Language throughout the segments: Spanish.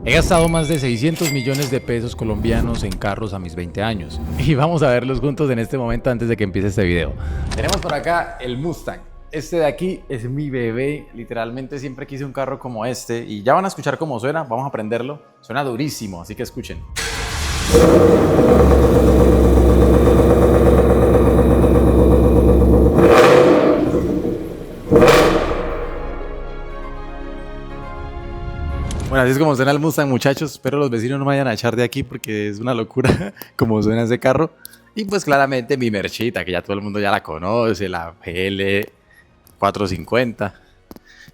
He gastado más de 600 millones de pesos colombianos en carros a mis 20 años. Y vamos a verlos juntos en este momento antes de que empiece este video. Tenemos por acá el Mustang. Este de aquí es mi bebé. Literalmente siempre quise un carro como este. Y ya van a escuchar cómo suena. Vamos a aprenderlo. Suena durísimo, así que escuchen. Bueno, así es como suena el Mustang, muchachos. Espero los vecinos no me vayan a echar de aquí porque es una locura como suena ese carro. Y pues claramente mi Merchita, que ya todo el mundo ya la conoce, la GL 450.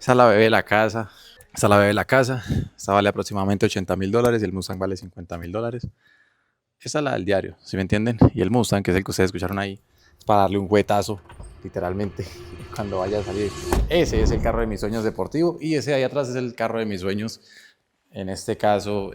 Esa es la bebé de la casa. Esta es la bebé de la casa. Esta vale aproximadamente $80.000 y el Mustang vale $50.000. Esa es la del diario, ¿sí me entienden? Y el Mustang, que es el que ustedes escucharon ahí, es para darle un juguetazo, literalmente, cuando vaya a salir. Ese es el carro de mis sueños deportivo y ese de ahí atrás es el carro de mis sueños, en este caso,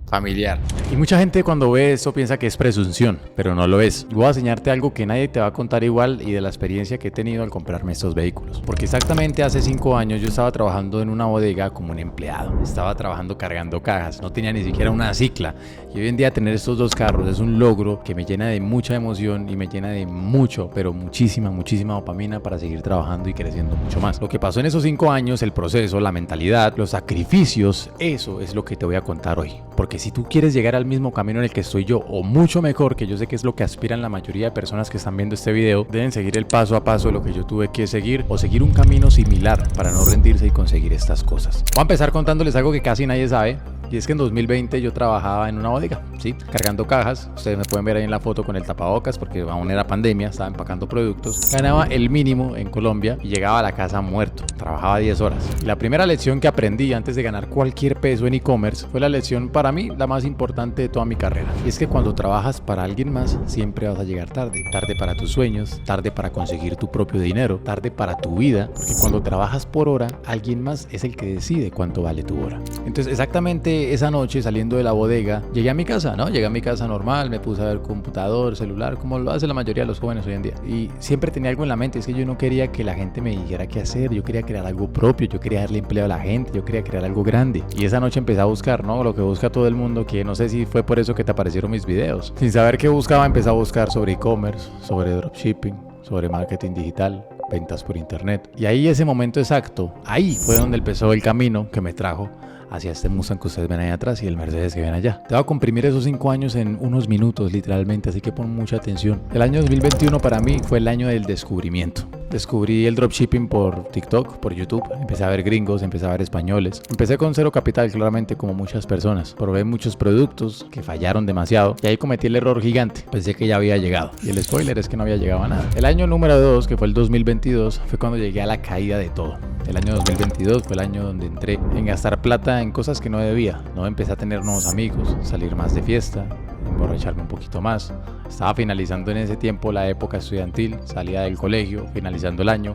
familiar. Y mucha gente cuando ve esto piensa que es presunción, pero no lo es. Voy a enseñarte algo que nadie te va a contar igual y de la experiencia que he tenido al comprarme estos vehículos. Porque exactamente hace 5 años yo estaba trabajando en una bodega como un empleado. Estaba trabajando cargando cajas, no tenía ni siquiera una cicla. Y hoy en día tener estos dos carros es un logro que me llena de mucha emoción y me llena de mucho, pero muchísima dopamina para seguir trabajando y creciendo mucho más. Lo que pasó en esos 5 años, el proceso, la mentalidad, los sacrificios, eso es lo que te voy a contar hoy. Porque si tú quieres llegar al mismo camino en el que estoy yo, o mucho mejor, que yo sé que es lo que aspiran la mayoría de personas que están viendo este video, deben seguir el paso a paso de lo que yo tuve que seguir, o seguir un camino similar para no rendirse y conseguir estas cosas. Voy a empezar contándoles algo que casi nadie sabe. Y es que en 2020 yo trabajaba en una bodega, ¿sí? Cargando cajas. Ustedes me pueden ver ahí en la foto con el tapabocas porque aún era pandemia, estaba empacando productos. Ganaba el mínimo en Colombia y llegaba a la casa muerto. Trabajaba 10 horas. Y la primera lección que aprendí antes de ganar cualquier peso en e-commerce fue la lección para mí la más importante de toda mi carrera. Y es que cuando trabajas para alguien más, siempre vas a llegar tarde. Tarde para tus sueños, tarde para conseguir tu propio dinero, tarde para tu vida. Porque cuando trabajas por hora, alguien más es el que decide cuánto vale tu hora. Entonces, exactamente esa noche saliendo de la bodega llegué a mi casa, ¿no? Llegué a mi casa normal, me puse a ver computador, celular, como lo hace la mayoría de los jóvenes hoy en día. Y siempre tenía algo en la mente, es que yo no quería que la gente me dijera qué hacer, yo quería crear algo propio, yo quería darle empleo a la gente, yo quería crear algo grande. Y esa noche empecé a buscar, ¿no? Lo que busca todo el mundo, que no sé si fue por eso que te aparecieron mis videos. Sin saber qué buscaba, empecé a buscar sobre e-commerce, sobre dropshipping, sobre marketing digital, ventas por internet. Y ahí ese momento exacto, ahí fue donde empezó el camino que me trajo hacia este Mustang que ustedes ven ahí atrás y el Mercedes que ven allá. Te voy a comprimir esos 5 años en unos minutos literalmente, así que pon mucha atención. El año 2021 para mí fue el año del descubrimiento. Descubrí el dropshipping por TikTok, por YouTube. Empecé a ver gringos, empecé a ver españoles. Empecé con cero capital, claramente, como muchas personas. Probé muchos productos que fallaron demasiado y ahí cometí el error gigante. Pensé que ya había llegado y el spoiler es que no había llegado a nada. El año número 2, que fue el 2022, fue cuando llegué a la caída de todo. El año 2022 fue el año donde entré en gastar plata en cosas que no debía. No empecé a tener nuevos amigos, salir más de fiesta, emborracharme un poquito más. Estaba finalizando en ese tiempo la época estudiantil, salía del colegio, finalizando el año.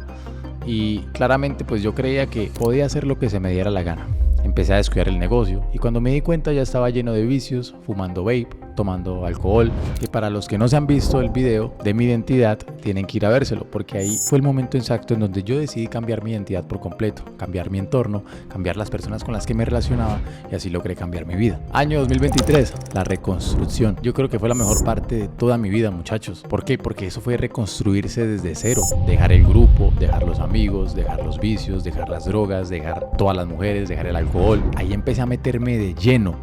Y claramente pues yo creía que podía hacer lo que se me diera la gana. Empecé a descuidar el negocio y cuando me di cuenta ya estaba lleno de vicios, fumando vape, tomando alcohol, que para los que no se han visto el video de mi identidad tienen que ir a vérselo porque ahí fue el momento exacto en donde yo decidí cambiar mi identidad por completo, cambiar mi entorno, cambiar las personas con las que me relacionaba y así logré cambiar mi vida. Año 2023, la reconstrucción. Yo creo que fue la mejor parte de toda mi vida, muchachos. ¿Por qué? Porque eso fue reconstruirse desde cero, dejar el grupo, dejar los amigos, dejar los vicios, dejar las drogas, dejar todas las mujeres, dejar el alcohol. Ahí empecé a meterme de lleno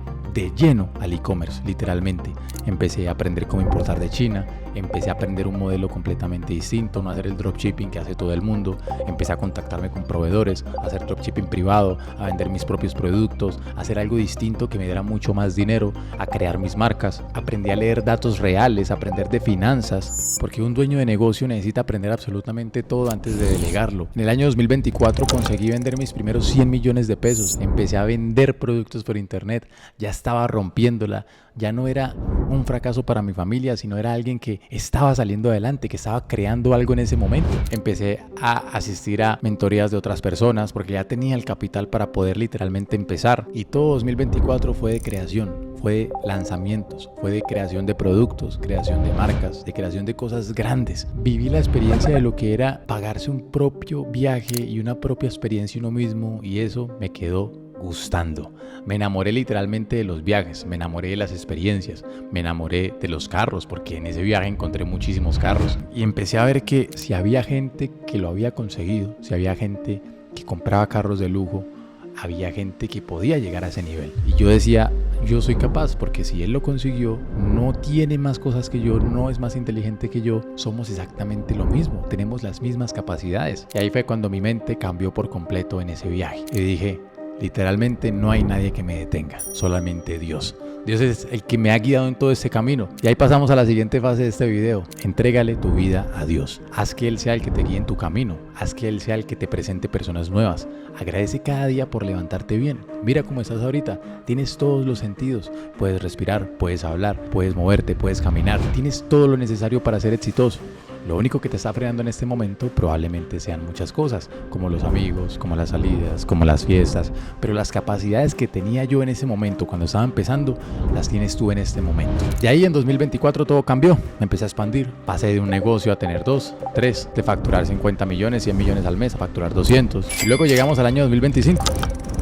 al e-commerce, literalmente. Empecé a aprender cómo importar de China, empecé a aprender un modelo completamente distinto, no hacer el dropshipping que hace todo el mundo. Empecé a contactarme con proveedores, a hacer dropshipping privado, a vender mis propios productos, a hacer algo distinto que me diera mucho más dinero, a crear mis marcas. Aprendí a leer datos reales, a aprender de finanzas, porque un dueño de negocio necesita aprender absolutamente todo antes de delegarlo. En el año 2024 conseguí vender mis primeros 100 millones de pesos. Empecé a vender productos por internet, ya estaba rompiéndola, ya no era un fracaso para mi familia, sino era alguien que estaba saliendo adelante, que estaba creando algo en ese momento. Empecé a asistir a mentorías de otras personas porque ya tenía el capital para poder literalmente empezar. Y todo 2024 fue de creación, fue de lanzamientos, fue de creación de productos, creación de marcas, de creación de cosas grandes. Viví la experiencia de lo que era pagarse un propio viaje y una propia experiencia uno mismo y eso me quedó gustando. Me enamoré literalmente de los viajes, me enamoré de las experiencias, me enamoré de los carros, porque en ese viaje encontré muchísimos carros. Y empecé a ver que si había gente que lo había conseguido, si había gente que compraba carros de lujo, había gente que podía llegar a ese nivel. Y yo decía, yo soy capaz, porque si él lo consiguió, no tiene más cosas que yo, no es más inteligente que yo, somos exactamente lo mismo, tenemos las mismas capacidades. Y ahí fue cuando mi mente cambió por completo en ese viaje. Y dije, literalmente no hay nadie que me detenga, solamente Dios. Dios es el que me ha guiado en todo este camino. Y ahí pasamos a la siguiente fase de este video. Entrégale tu vida a Dios. Haz que Él sea el que te guíe en tu camino. Haz que Él sea el que te presente personas nuevas. Agradece cada día por levantarte bien. Mira cómo estás ahorita. Tienes todos los sentidos. Puedes respirar, puedes hablar, puedes moverte, puedes caminar. Tienes todo lo necesario para ser exitoso. Lo único que te está frenando en este momento probablemente sean muchas cosas, como los amigos, como las salidas, como las fiestas, pero las capacidades que tenía yo en ese momento cuando estaba empezando, las tienes tú en este momento. Y ahí en 2024 todo cambió, me empecé a expandir, pasé de un negocio a tener 2, 3, de facturar 50 millones, 100 millones al mes a facturar 200. Y luego llegamos al año 2025.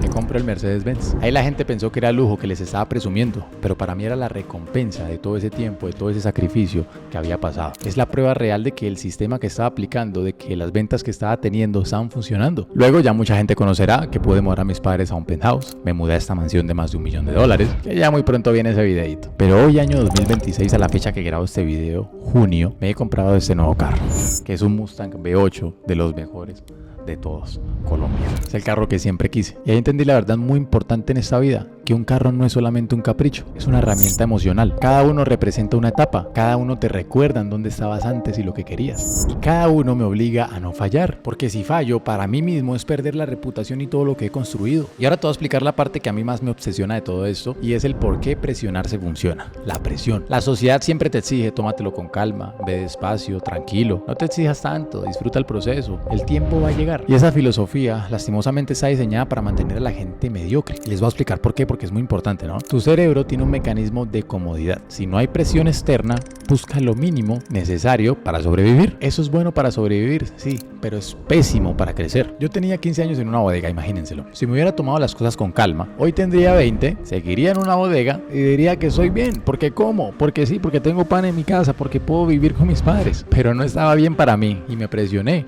Me compro el Mercedes-Benz. Ahí la gente pensó que era lujo, que les estaba presumiendo, pero para mí era la recompensa de todo ese tiempo, de todo ese sacrificio que había pasado. Es la prueba real de que el sistema que estaba aplicando, de que las ventas que estaba teniendo estaban funcionando. Luego ya mucha gente conocerá que pude mudar a mis padres a un penthouse. Me mudé a esta mansión de más de $1 millón, que ya muy pronto viene ese videito. Pero hoy, año 2026, a la fecha que grabo este video, junio, me he comprado este nuevo carro, que es un Mustang V8 de los mejores de todos, Colombia. Es el carro que siempre quise. Y ahí entendí la verdad muy importante en esta vida, que un carro no es solamente un capricho, es una herramienta emocional. Cada uno representa una etapa, cada uno te recuerda en dónde estabas antes y lo que querías. Y cada uno me obliga a no fallar, porque si fallo, para mí mismo es perder la reputación y todo lo que he construido. Y ahora te voy a explicar la parte que a mí más me obsesiona de todo esto, y es el por qué presionarse funciona. La presión. La sociedad siempre te exige, tómatelo con calma, ve despacio, tranquilo, no te exijas tanto, disfruta el proceso, el tiempo va a llegar. Y esa filosofía, lastimosamente, está diseñada para mantener a la gente mediocre. Y les voy a explicar por qué, porque es muy importante, ¿no? Tu cerebro tiene un mecanismo de comodidad. Si no hay presión externa, busca lo mínimo necesario para sobrevivir. Eso es bueno para sobrevivir, sí, pero es pésimo para crecer. Yo tenía 15 años en una bodega, imagínenselo. Si me hubiera tomado las cosas con calma, hoy tendría 20, seguiría en una bodega y diría que soy bien. ¿Por qué como? Porque sí, porque tengo pan en mi casa, porque puedo vivir con mis padres. Pero no estaba bien para mí y me presioné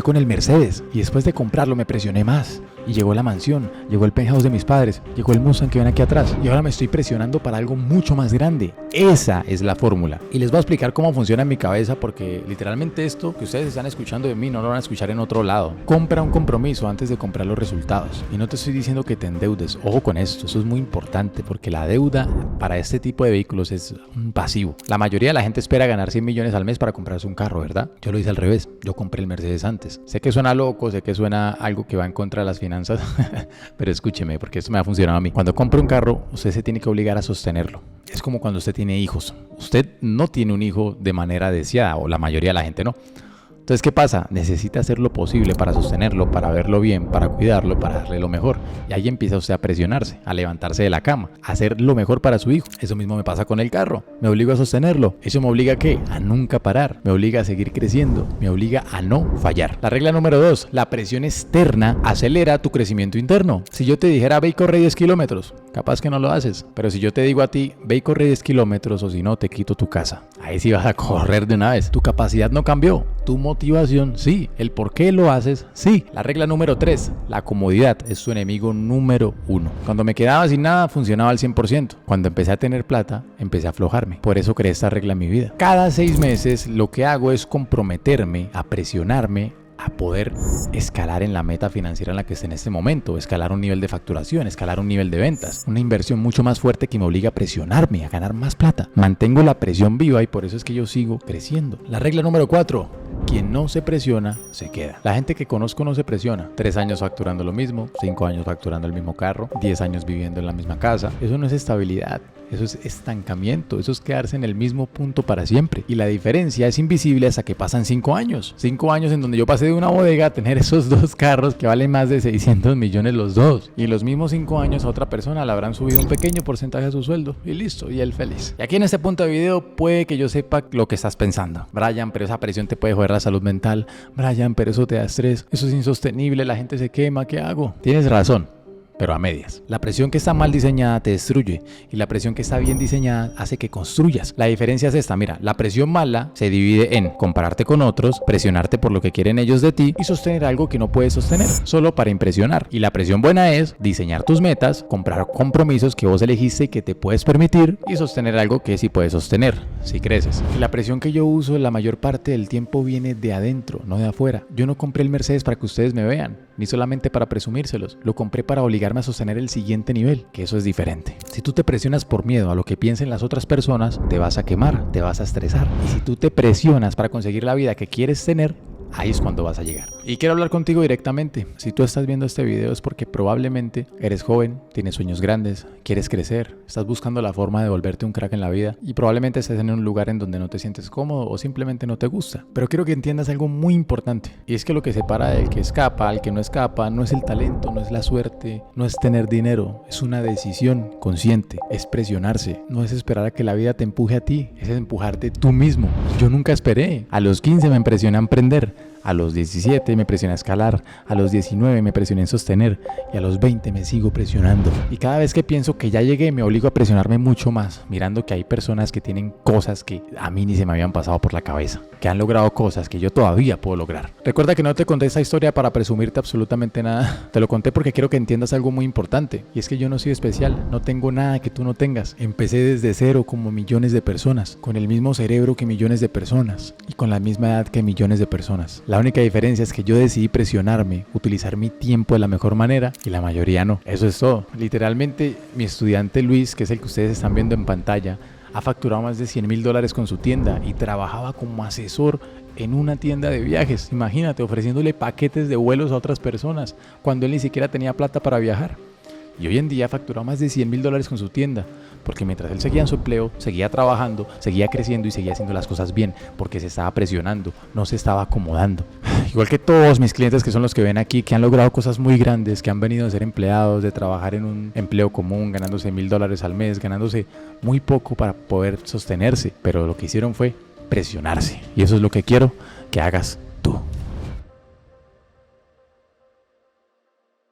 con el Mercedes. Y después de comprarlo me presioné más. Y llegó la mansión, llegó el penthouse de mis padres, llegó el Mustang que ven aquí atrás. Y ahora me estoy presionando para algo mucho más grande. Esa es la fórmula. Y les voy a explicar cómo funciona en mi cabeza, porque literalmente esto que ustedes están escuchando de mí no lo van a escuchar en otro lado. Compra un compromiso antes de comprar los resultados. Y no te estoy diciendo que te endeudes. Ojo con esto, eso es muy importante, porque la deuda para este tipo de vehículos es un pasivo. La mayoría de la gente espera ganar 100 millones al mes para comprarse un carro, ¿verdad? Yo lo hice al revés. Yo compré el Mercedes antes. Sé que suena loco, sé que suena algo que va en contra de las finanzas, pero escúcheme, porque esto me ha funcionado a mí. Cuando compra un carro, usted se tiene que obligar a sostenerlo. Es como cuando usted tiene hijos. Usted no tiene un hijo de manera deseada, o la mayoría de la gente no. Entonces, ¿qué pasa? Necesita hacer lo posible para sostenerlo, para verlo bien, para cuidarlo, para darle lo mejor. Y ahí empieza usted a presionarse, a levantarse de la cama, a hacer lo mejor para su hijo. Eso mismo me pasa con el carro. Me obligo a sostenerlo. ¿Eso me obliga a qué? A nunca parar. Me obliga a seguir creciendo. Me obliga a no fallar. La regla número 2. La presión externa acelera tu crecimiento interno. Si yo te dijera, ve y corre 10 kilómetros, capaz que no lo haces. Pero si yo te digo a ti, ve y corre 10 kilómetros o si no, te quito tu casa. Ahí sí vas a correr de una vez. Tu capacidad no cambió. Tu motivación, sí. El por qué lo haces, sí. La regla número 3. La comodidad es tu enemigo número 1. Cuando me quedaba sin nada, funcionaba al 100%. Cuando empecé a tener plata, empecé a aflojarme. Por eso creé esta regla en mi vida. Cada 6 meses lo que hago es comprometerme a presionarme a poder escalar en la meta financiera en la que esté en este momento, escalar un nivel de facturación, escalar un nivel de ventas, una inversión mucho más fuerte que me obliga a presionarme, a ganar más plata. Mantengo la presión viva y por eso es que yo sigo creciendo. La regla número 4. Quien no se presiona, se queda. La gente que conozco no se presiona. 3 años facturando lo mismo, 5 años facturando el mismo carro, 10 años viviendo en la misma casa. Eso no es estabilidad. Eso es estancamiento, eso es quedarse en el mismo punto para siempre. Y la diferencia es invisible hasta que pasan 5 años. 5 años en donde yo pasé de una bodega a tener esos 2 carros que valen más de 600 millones los dos. Y los mismos 5 años a otra persona le habrán subido un pequeño porcentaje de su sueldo. Y listo, y él feliz. Y aquí en este punto de video puede que yo sepa lo que estás pensando. Brian, pero esa presión te puede joder la salud mental. Brian, pero eso te da estrés. Eso es insostenible, la gente se quema, ¿qué hago? Tienes razón. pero a medias. La presión que está mal diseñada te destruye y la presión que está bien diseñada hace que construyas. La diferencia es esta, mira, la presión mala se divide en compararte con otros, presionarte por lo que quieren ellos de ti y sostener algo que no puedes sostener, solo para impresionar. Y la presión buena es diseñar tus metas, comprar compromisos que vos elegiste y que te puedes permitir y sostener algo que sí puedes sostener, si creces. Y la presión que yo uso la mayor parte del tiempo viene de adentro, no de afuera. Yo no compré el Mercedes para que ustedes me vean, ni solamente para presumírselos. Lo compré para obligarme a sostener el siguiente nivel, que eso es diferente. Si tú te presionas por miedo a lo que piensen las otras personas, te vas a quemar, te vas a estresar. Y si tú te presionas para conseguir la vida que quieres tener, ahí es cuando vas a llegar. Y quiero hablar contigo directamente. Si tú estás viendo este video es porque probablemente eres joven, tienes sueños grandes, quieres crecer, estás buscando la forma de volverte un crack en la vida y probablemente estés en un lugar en donde no te sientes cómodo o simplemente no te gusta. Pero quiero que entiendas algo muy importante y es que lo que separa del que escapa al que no escapa no es el talento, no es la suerte, no es tener dinero, es una decisión consciente, es presionarse, no es esperar a que la vida te empuje a ti, es empujarte tú mismo. Yo nunca esperé. A los 15 me impresioné a emprender. A los 17 me presioné a escalar, a los 19 me presioné en sostener y a los 20 me sigo presionando. Y cada vez que pienso que ya llegué me obligo a presionarme mucho más, mirando que hay personas que tienen cosas que a mí ni se me habían pasado por la cabeza, que han logrado cosas que yo todavía puedo lograr. Recuerda que no te conté esta historia para presumirte absolutamente nada, te lo conté porque quiero que entiendas algo muy importante y es que yo no soy especial, no tengo nada que tú no tengas. Empecé desde cero como millones de personas, con el mismo cerebro que millones de personas y con la misma edad que millones de personas. La única diferencia es que yo decidí presionarme, utilizar mi tiempo de la mejor manera y la mayoría no. Eso es todo. Literalmente, mi estudiante Luis, que es el que ustedes están viendo en pantalla, ha facturado más de $100,000 con su tienda y trabajaba como asesor en una tienda de viajes. Imagínate, ofreciéndole paquetes de vuelos a otras personas cuando él ni siquiera tenía plata para viajar. Y hoy en día ha facturado más de $100,000 con su tienda, porque mientras él seguía en su empleo, seguía trabajando, seguía creciendo y seguía haciendo las cosas bien, porque se estaba presionando, no se estaba acomodando. Igual que todos mis clientes que son los que ven aquí, que han logrado cosas muy grandes, que han venido a ser empleados, de trabajar en un empleo común, ganándose $1,000 al mes, ganándose muy poco para poder sostenerse, pero lo que hicieron fue presionarse. Y eso es lo que quiero que hagas tú.